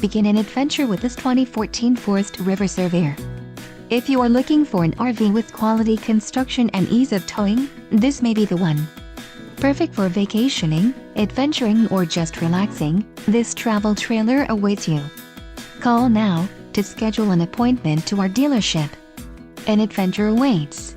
Begin an adventure with this 2014 Forest River Surveyor. If you are looking for an RV with quality construction and ease of towing, this may be the one. Perfect for vacationing, adventuring, or just relaxing, this travel trailer awaits you. Call now to schedule an appointment to our dealership. An adventure awaits.